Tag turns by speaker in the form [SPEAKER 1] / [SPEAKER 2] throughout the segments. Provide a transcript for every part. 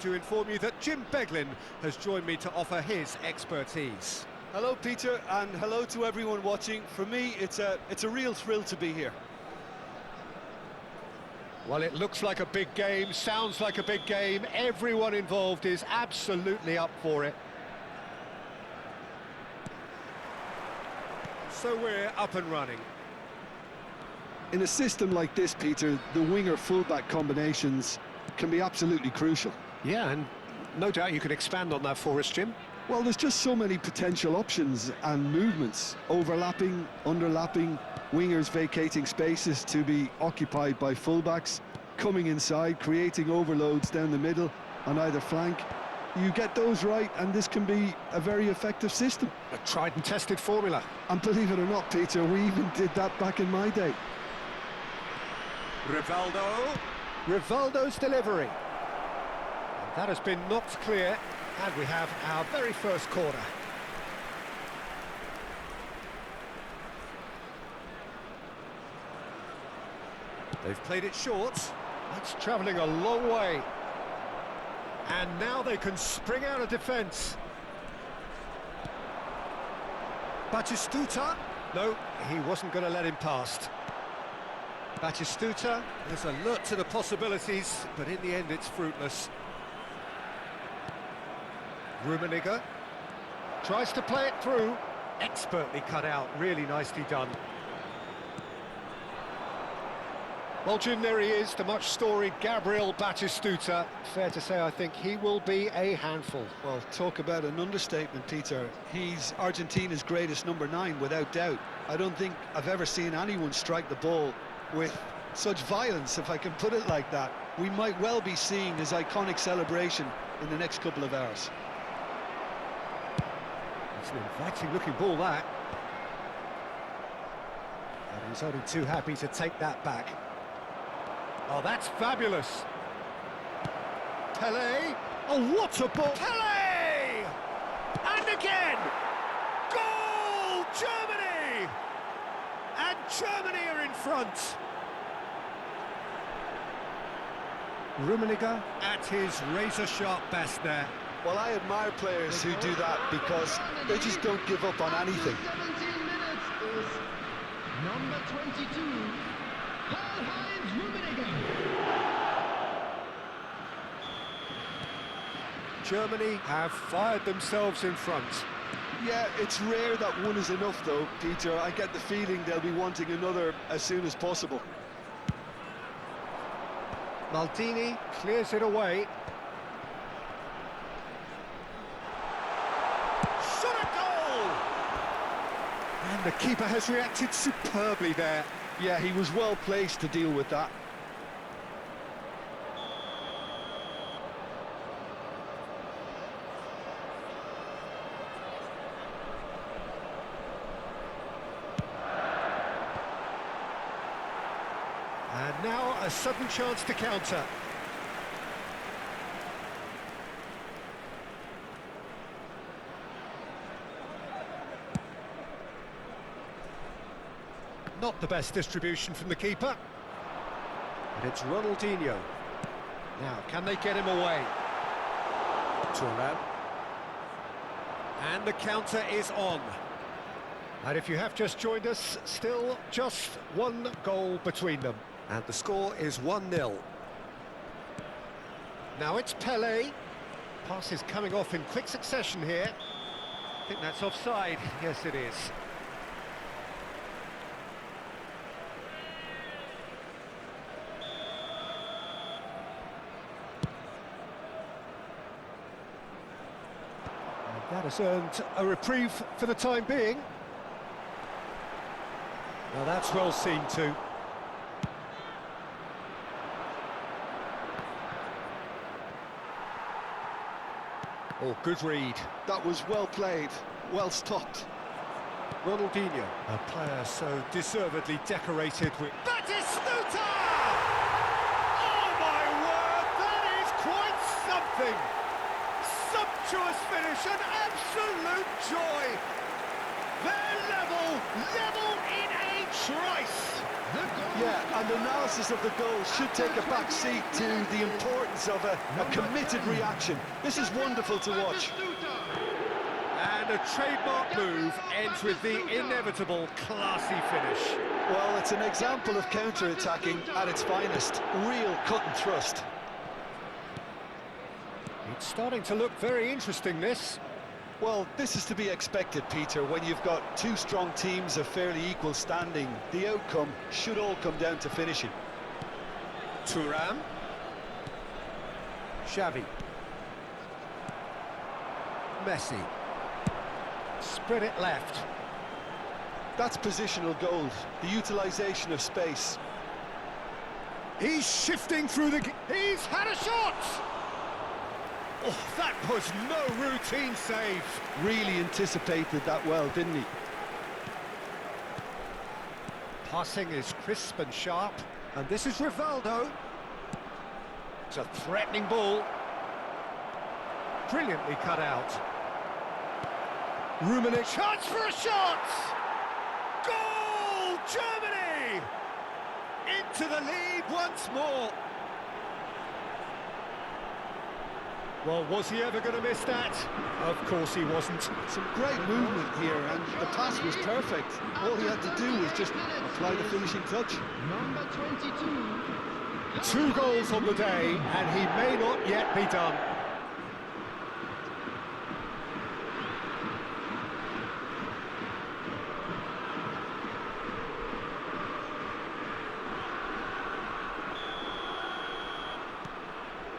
[SPEAKER 1] to inform you that Jim Beglin has joined me to offer his expertise.
[SPEAKER 2] Hello, Peter, and hello to everyone watching. For me, it's a real thrill to be here.
[SPEAKER 1] Well, it looks like a big game, sounds like a big game. Everyone involved is absolutely up for it. So we're up and running.
[SPEAKER 2] In a system like this, Peter, the winger-fullback combinations can be absolutely crucial.
[SPEAKER 1] Yeah, and no doubt you could expand on that for us, Jim.
[SPEAKER 2] Well, there's just so many potential options and movements. Overlapping, underlapping, wingers vacating spaces to be occupied by fullbacks, coming inside, creating overloads down the middle on either flank. You get those right, and this can be a very effective system.
[SPEAKER 1] A tried and tested formula.
[SPEAKER 2] And believe it or not, Peter, we even did that back in my day.
[SPEAKER 1] Rivaldo's delivery. And that has been knocked clear, and we have our very first corner. They've played it short. That's travelling a long way. And now they can spring out of defence. Batistuta. No, he wasn't going to let him past. Batistuta is alert to the possibilities, but in the end it's fruitless. Rummenigge tries to play it through. Expertly cut out, really nicely done. Well, Jim, there he is, the much-storied Gabriel Batistuta. Fair to say, I think he will be a handful.
[SPEAKER 2] Well, talk about an understatement, Peter. He's Argentina's greatest number 9, without doubt. I don't think I've ever seen anyone strike the ball with such violence, if I can put it like that. We might well be seeing his iconic celebration in the next couple of hours.
[SPEAKER 1] It's an inviting-looking ball, that. And he's only too happy to take that back. Oh, that's fabulous. Pele. Oh, what a ball. Pele! And again! Goal! Germany! And Germany are in front. Rummenigge at his razor-sharp best there.
[SPEAKER 2] Well, I admire players who do that because they just don't give up on anything.
[SPEAKER 3] 17 minutes is number 22, Karl-Heinz Rummenigge.
[SPEAKER 1] Germany have fired themselves in front.
[SPEAKER 2] Yeah, it's rare that one is enough though, Peter. I get the feeling they'll be wanting another as soon as possible.
[SPEAKER 1] Maldini clears it away. Shot a goal! And the keeper has reacted superbly there.
[SPEAKER 2] Yeah, he was well placed to deal with that.
[SPEAKER 1] And now a sudden chance to counter. Not the best distribution from the keeper. But it's Ronaldinho. Now, can they get him away? Treinão. And the counter is on. And if you have just joined us, still just one goal between them. And the score is 1-0. Now it's Pele. Pass is coming off in quick succession here. I think that's offside. Yes, it is. And that has earned a reprieve for the time being. Now that's well seen too. Oh, good read.
[SPEAKER 2] That was well played, well stopped.
[SPEAKER 1] Ronaldinho, a player so deservedly decorated with... Batistuta! Oh my word, that is quite something! Sumptuous finish, an absolute joy! They're level in a Trice!
[SPEAKER 3] The goal.
[SPEAKER 2] Yeah, and the analysis of the goal should take a back seat to the importance of a committed reaction. This is wonderful to watch.
[SPEAKER 1] And a trademark move ends with the inevitable classy finish.
[SPEAKER 2] Well, it's an example of counter-attacking at its finest. Real cut and thrust.
[SPEAKER 1] It's starting to look very interesting, this.
[SPEAKER 2] Well, this is to be expected, Peter. When you've got two strong teams of fairly equal standing, the outcome should all come down to finishing.
[SPEAKER 1] Thuram. Xavi. Messi. Spread it left.
[SPEAKER 2] That's positional gold, the utilisation of space.
[SPEAKER 1] He's shifting through the... He's had a shot! Oh, that was no routine save.
[SPEAKER 2] Really anticipated that well, didn't he?
[SPEAKER 1] Passing is crisp and sharp. And this is Rivaldo. It's a threatening ball. Brilliantly cut out. Rummenigge. Chance for a shot! Goal! Germany! Into the lead once more. Well, was he ever going to miss that? Of course he wasn't.
[SPEAKER 2] Some great movement here, and the pass was perfect. All he had to do was just apply the finishing touch.
[SPEAKER 3] Number 22.
[SPEAKER 1] 2 goals on the day, and he may not yet be done.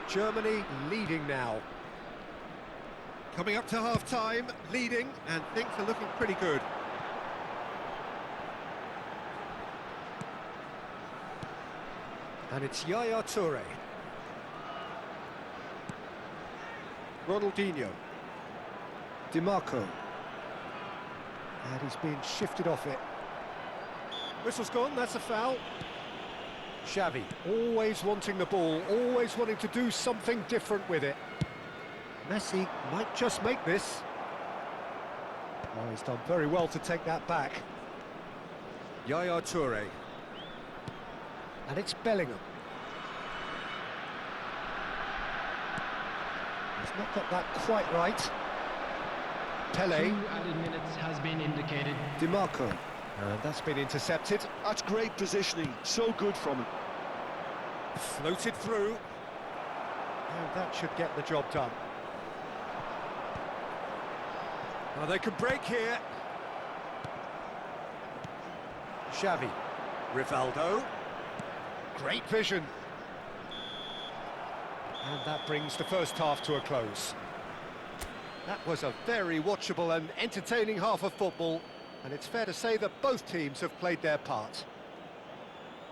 [SPEAKER 1] Germany leading now. Coming up to half-time, leading, and things are looking pretty good. And it's Yaya Toure. Ronaldinho. DiMarco. And he's being shifted off it. Whistle's gone, that's a foul. Xavi, always wanting the ball, always wanting to do something different with it. Messi might just make this. Oh, he's done very well to take that back. Yaya Toure. And it's Bellingham. He's not got that quite right. Pele.
[SPEAKER 3] 2 added minutes has been indicated.
[SPEAKER 1] DiMarco. And that's been intercepted.
[SPEAKER 2] That's great positioning, so good from him.
[SPEAKER 1] Floated through. And that should get the job done. Well, they can break here. Xavi. Rivaldo. Great vision. And that brings the first half to a close. That was a very watchable and entertaining half of football. And it's fair to say that both teams have played their part.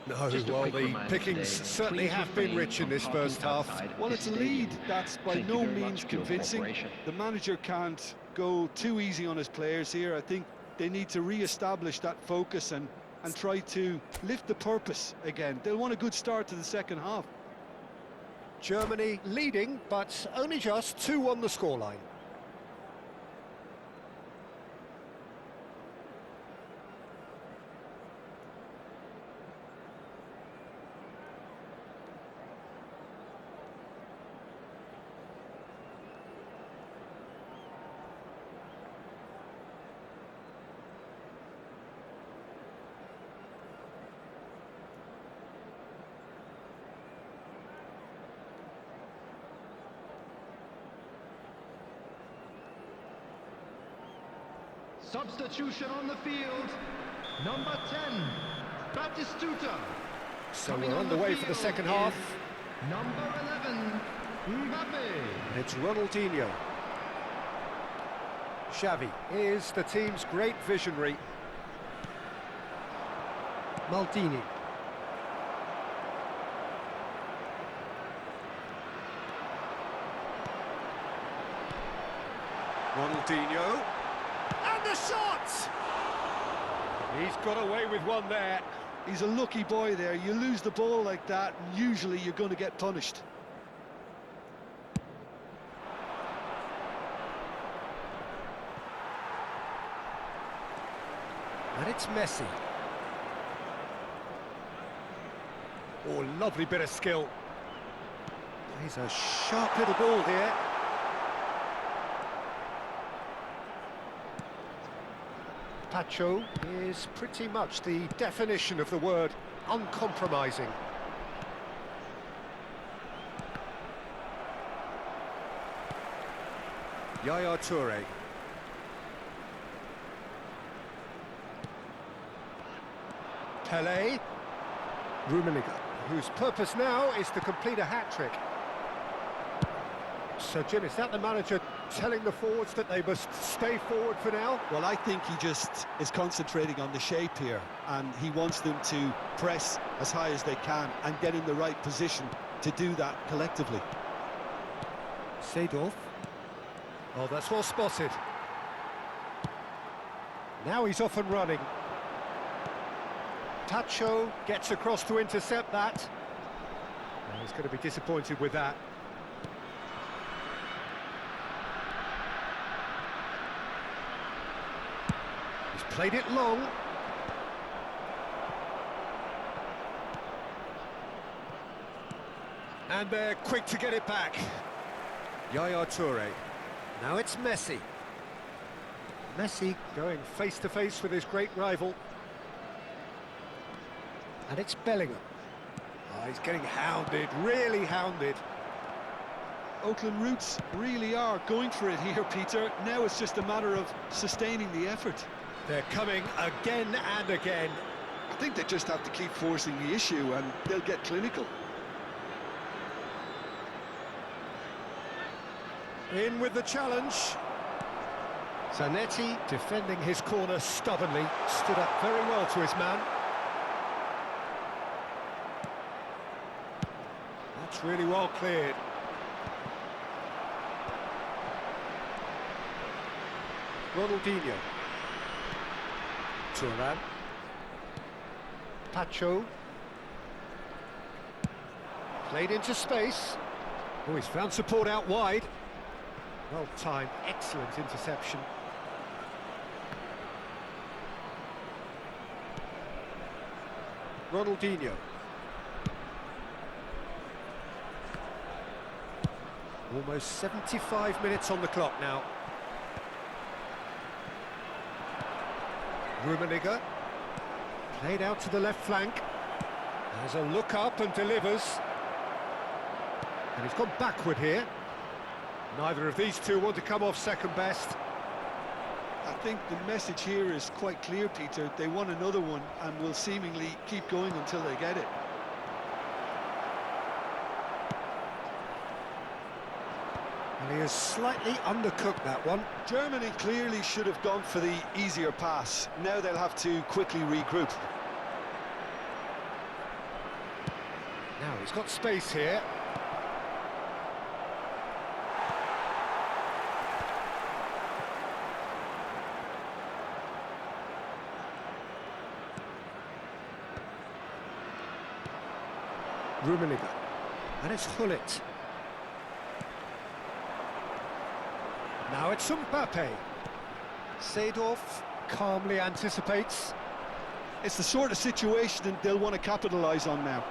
[SPEAKER 1] No,
[SPEAKER 3] Just a
[SPEAKER 1] well,
[SPEAKER 3] quick
[SPEAKER 1] the
[SPEAKER 3] reminder
[SPEAKER 1] pickings
[SPEAKER 3] today,
[SPEAKER 1] certainly
[SPEAKER 3] please
[SPEAKER 1] have been
[SPEAKER 3] refrain
[SPEAKER 1] rich in
[SPEAKER 3] from
[SPEAKER 1] this
[SPEAKER 3] talking
[SPEAKER 1] first half.
[SPEAKER 3] outside
[SPEAKER 2] Well,
[SPEAKER 3] this
[SPEAKER 2] it's a
[SPEAKER 3] stadium.
[SPEAKER 2] lead that's by
[SPEAKER 3] Thank you
[SPEAKER 2] no
[SPEAKER 3] very
[SPEAKER 2] means
[SPEAKER 3] much for your
[SPEAKER 2] convincing.
[SPEAKER 3] cooperation.
[SPEAKER 2] The manager can't go too easy on his players here. I think they need to re-establish that focus and try to lift the purpose again. They'll want a good start to the second half.
[SPEAKER 1] Germany leading, but only just 2 on the scoreline.
[SPEAKER 3] Substitution on the field. Number 10, Batistuta.
[SPEAKER 1] So
[SPEAKER 3] Coming
[SPEAKER 1] we're
[SPEAKER 3] on
[SPEAKER 1] on the way for the
[SPEAKER 3] field
[SPEAKER 1] second half.
[SPEAKER 3] is Number 11, Mbappe.
[SPEAKER 1] And it's Ronaldinho. Xavi is the team's great visionary. Maldini. Ronaldinho. And the shot! He's got away with one there.
[SPEAKER 2] He's a lucky boy there. You lose the ball like that, and usually you're going to get punished.
[SPEAKER 1] And it's Messi. Oh, lovely bit of skill. He's a sharp little ball here. Pacho is pretty much the definition of the word uncompromising. Yaya Toure. Pelé. Rummenigge, whose purpose now is to complete a hat-trick. So, Jim, is that the manager telling the forwards that they must stay forward for now?
[SPEAKER 2] Well, I think he just is concentrating on the shape here, and he wants them to press as high as they can and get in the right position to do that collectively.
[SPEAKER 1] Seedorf. Oh, that's well spotted. Now he's off and running. Tacho gets across to intercept that. Oh, he's going to be disappointed with that. He's played it long. And they're quick to get it back. Yaya Toure. Now it's Messi. Messi going face-to-face with his great rival. And it's Bellingham. Oh, he's getting hounded, really hounded.
[SPEAKER 2] Oakland Roots really are going for it here, Peter. Now it's just a matter of sustaining the effort.
[SPEAKER 1] They're coming again and again.
[SPEAKER 2] I think they just have to keep forcing the issue and they'll get clinical.
[SPEAKER 1] In with the challenge. Zanetti defending his corner stubbornly, stood up very well to his man. That's really well cleared. Ronaldinho. Thuram. Pacho. Played into space. Oh, he's found support out wide. Well timed, excellent interception. Ronaldinho. Almost 75 minutes on the clock now. Rummenigge. Played out to the left flank. Has a look up and delivers. And he's gone backward here. Neither of these two want to come off second best.
[SPEAKER 2] I think the message here is quite clear, Peter. They want another one and will seemingly keep going until they get it.
[SPEAKER 1] And he has slightly undercooked that one.
[SPEAKER 2] Germany clearly should have gone for the easier pass. Now they'll have to quickly regroup.
[SPEAKER 1] Now he's got space here. Rummenigge. And it's Hullet. Now it's Mbappe. Seedorf calmly anticipates.
[SPEAKER 2] It's the sort of situation that they'll want to capitalise on now.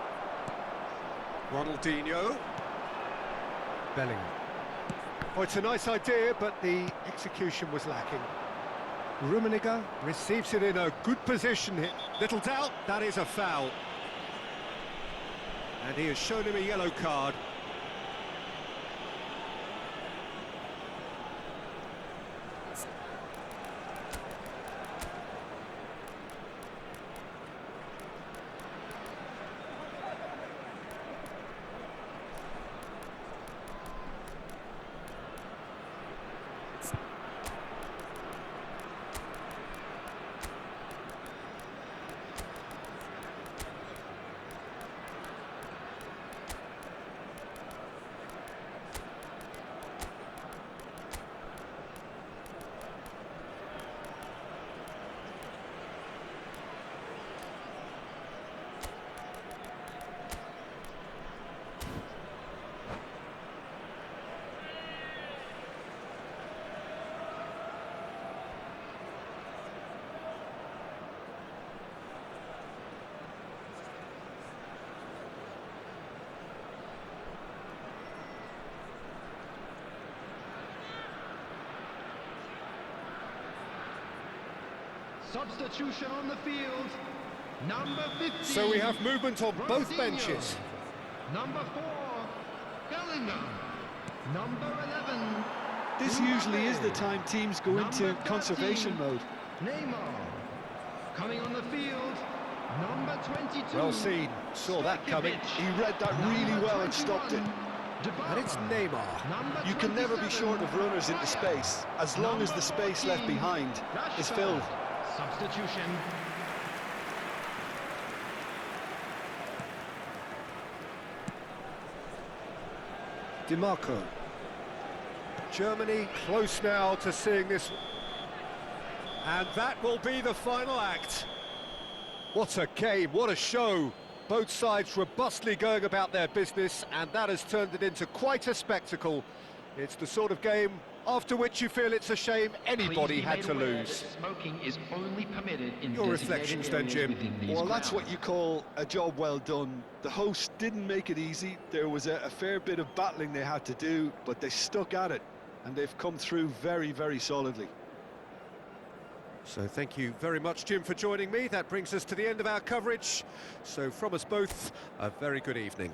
[SPEAKER 1] Ronaldinho. Bellingham. Oh, it's a nice idea, but the execution was lacking. Rummenigge receives it in a good position here. Little doubt, that is a foul. And he has shown him a yellow card.
[SPEAKER 3] Substitution on the field. Number 15.
[SPEAKER 1] So we have movement on both
[SPEAKER 3] Ronaldinho.
[SPEAKER 1] benches.
[SPEAKER 3] Number 4, Bellingham. Number 11.
[SPEAKER 2] This usually is the time teams go into
[SPEAKER 3] Number 13,
[SPEAKER 2] conservation mode.
[SPEAKER 3] Neymar. Coming on the field. Number 22.
[SPEAKER 1] Well seen, saw that coming.
[SPEAKER 2] He read that really
[SPEAKER 3] Number
[SPEAKER 2] well and stopped it.
[SPEAKER 3] 21,
[SPEAKER 1] And it's
[SPEAKER 3] Dybala.
[SPEAKER 1] Neymar.
[SPEAKER 3] Number
[SPEAKER 2] You can never be
[SPEAKER 3] 27,
[SPEAKER 2] short of runners into space, as long as the space left behind is
[SPEAKER 3] Rashford.
[SPEAKER 2] filled.
[SPEAKER 3] Substitution.
[SPEAKER 1] DiMarco. Germany close now to seeing this. And that will be the final act. What a game, what a show. Both sides robustly going about their business, and that has turned it into quite a spectacle. It's the sort of game after which you feel it's a shame anybody had to lose.
[SPEAKER 4] Smoking is only permitted in
[SPEAKER 1] Your
[SPEAKER 4] designated
[SPEAKER 1] reflections then,
[SPEAKER 4] areas
[SPEAKER 1] Jim?
[SPEAKER 4] within these
[SPEAKER 2] Well, that's what
[SPEAKER 4] grounds.
[SPEAKER 2] you call a job well done. The hosts didn't make it easy. There was a fair bit of battling they had to do, but they stuck at it, and they've come through very, very solidly.
[SPEAKER 1] So thank you very much, Jim, for joining me. That brings us to the end of our coverage. So from us both, a very good evening.